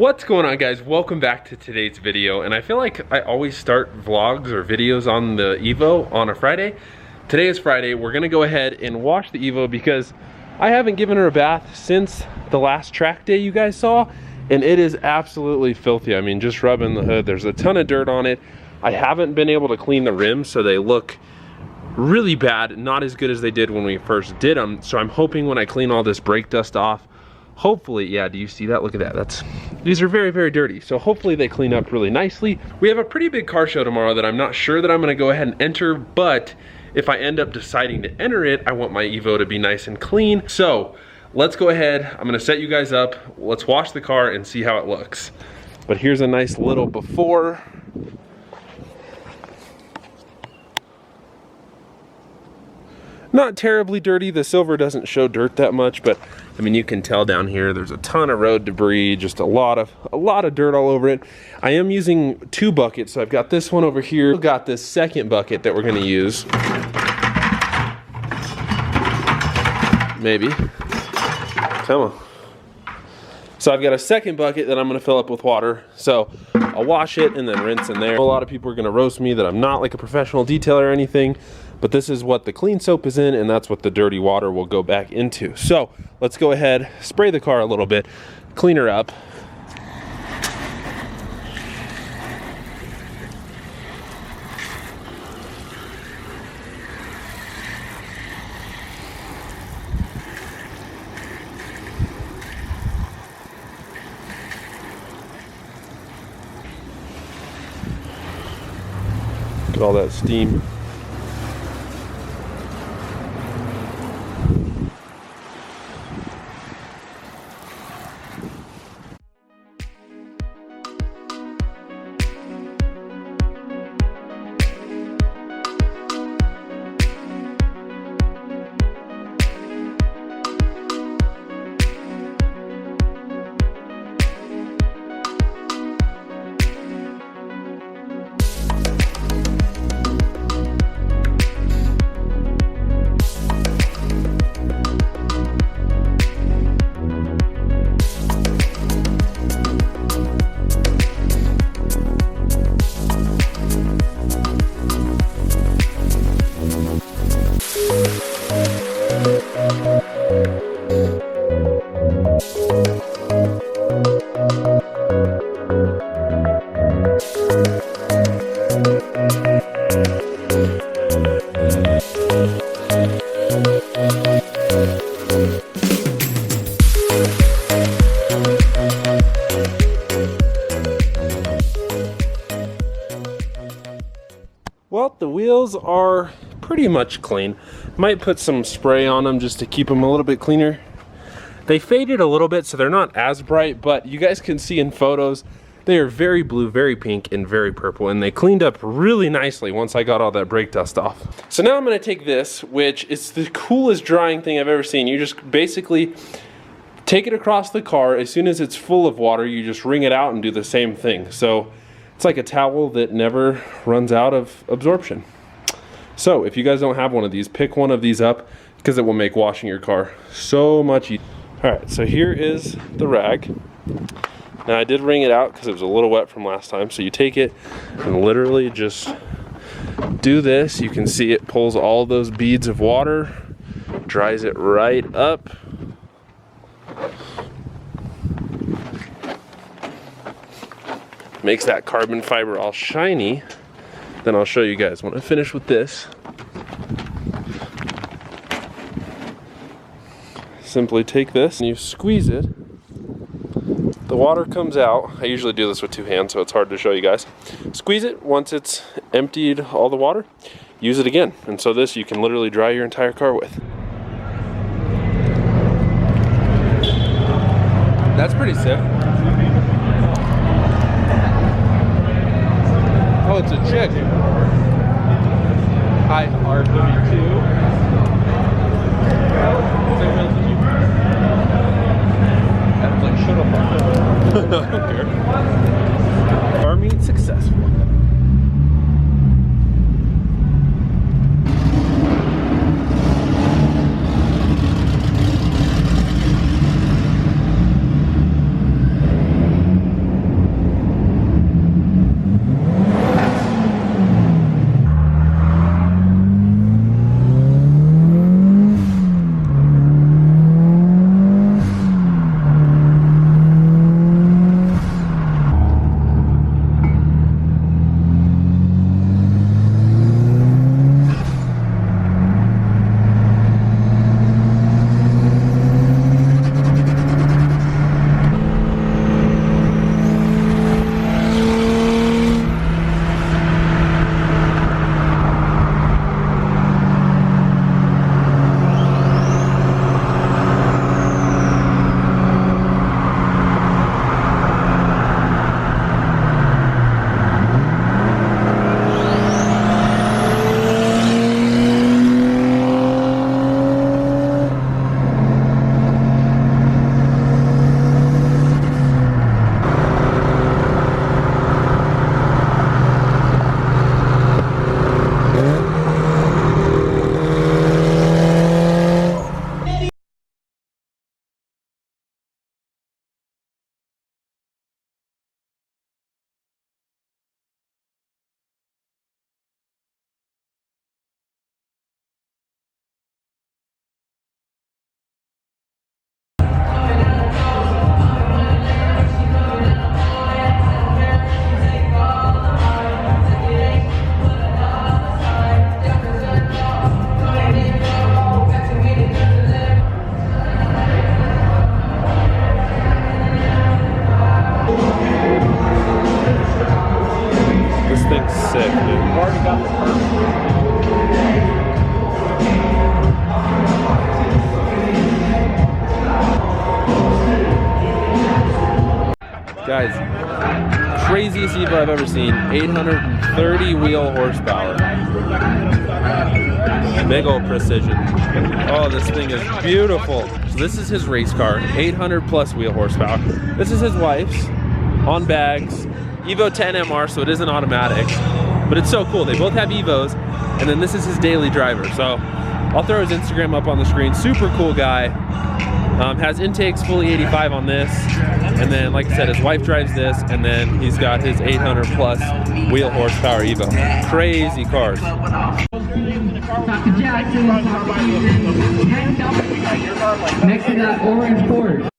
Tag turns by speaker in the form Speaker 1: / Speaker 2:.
Speaker 1: What's going on, guys? Welcome back to today's video. And I feel like I always start vlogs or videos on the Evo on a Friday. Today is Friday. We're gonna go ahead and wash the Evo because I haven't given her a bath since the last track day you guys saw, and it is absolutely filthy. I mean, just rubbing the hood, there's a ton of dirt on it. I haven't been able to clean the rims, so they look really bad, not as good as they did when we first did them. So I'm hoping when I clean all this brake dust off, hopefully, yeah, do you see that? Look at that. These are very, very dirty. So hopefully they clean up really nicely. We have a pretty big car show tomorrow that I'm not sure that I'm gonna go ahead and enter, but if I end up deciding to enter it, I want my Evo to be nice and clean. So let's go ahead. I'm gonna set you guys up. Let's wash the car and see how it looks. But here's a nice little before. Not terribly dirty. The silver doesn't show dirt that much, but I mean, you can tell down here there's a ton of road debris, just a lot of dirt all over it. I am using 2 buckets, so I've got this one over here. I've got this second bucket that we're gonna use. Maybe. Come on. So I've got a second bucket that I'm gonna fill up with water. So I'll wash it and then rinse in there. A lot of people are gonna roast me that I'm not like a professional detailer or anything, but this is what the clean soap is in, and that's what the dirty water will go back into. So let's go ahead, spray the car a little bit, clean her up. Get all that steam. Well, the wheels are pretty much clean. Might put some spray on them just to keep them a little bit cleaner. They faded a little bit, so they're not as bright, but you guys can see in photos, they are very blue, very pink, and very purple, and they cleaned up really nicely once I got all that brake dust off. So now I'm gonna take this, which is the coolest drying thing I've ever seen. You just basically take it across the car. As soon as it's full of water, you just wring it out and do the same thing. So it's like a towel that never runs out of absorption. So if you guys don't have one of these, pick one of these up because it will make washing your car so much easier. All right, so here is the rag. Now I did wring it out because it was a little wet from last time. So you take it and literally just do this. You can see it pulls all those beads of water, dries it right up. Makes that carbon fiber all shiny. Then I'll show you guys when I finish with this. Simply take this and you squeeze it. The water comes out. I usually do this with 2 hands, so it's hard to show you guys. Squeeze it. Once it's emptied all the water, use it again. And so this you can literally dry your entire car with. That's pretty sick. Oh, it's a chick. Hi, R32. That's like, shut up. I don't care. Car meet successful. guys, craziest Evo I've ever seen. 830 wheel horsepower. Big old precision. Oh, this thing is beautiful. So this is his race car, 800 plus wheel horsepower. This is his wife's, on bags, Evo 10 MR, so it isn't automatic, but it's so cool. They both have Evos, and then this is his daily driver. So I'll throw his Instagram up on the screen. Super cool guy. Has intakes fully 85 on this, and then like I said, his wife drives this, and then he's got his 800 plus wheel horsepower Evo. Crazy cars.
Speaker 2: Dr. Jackson, next to that orange Porsche.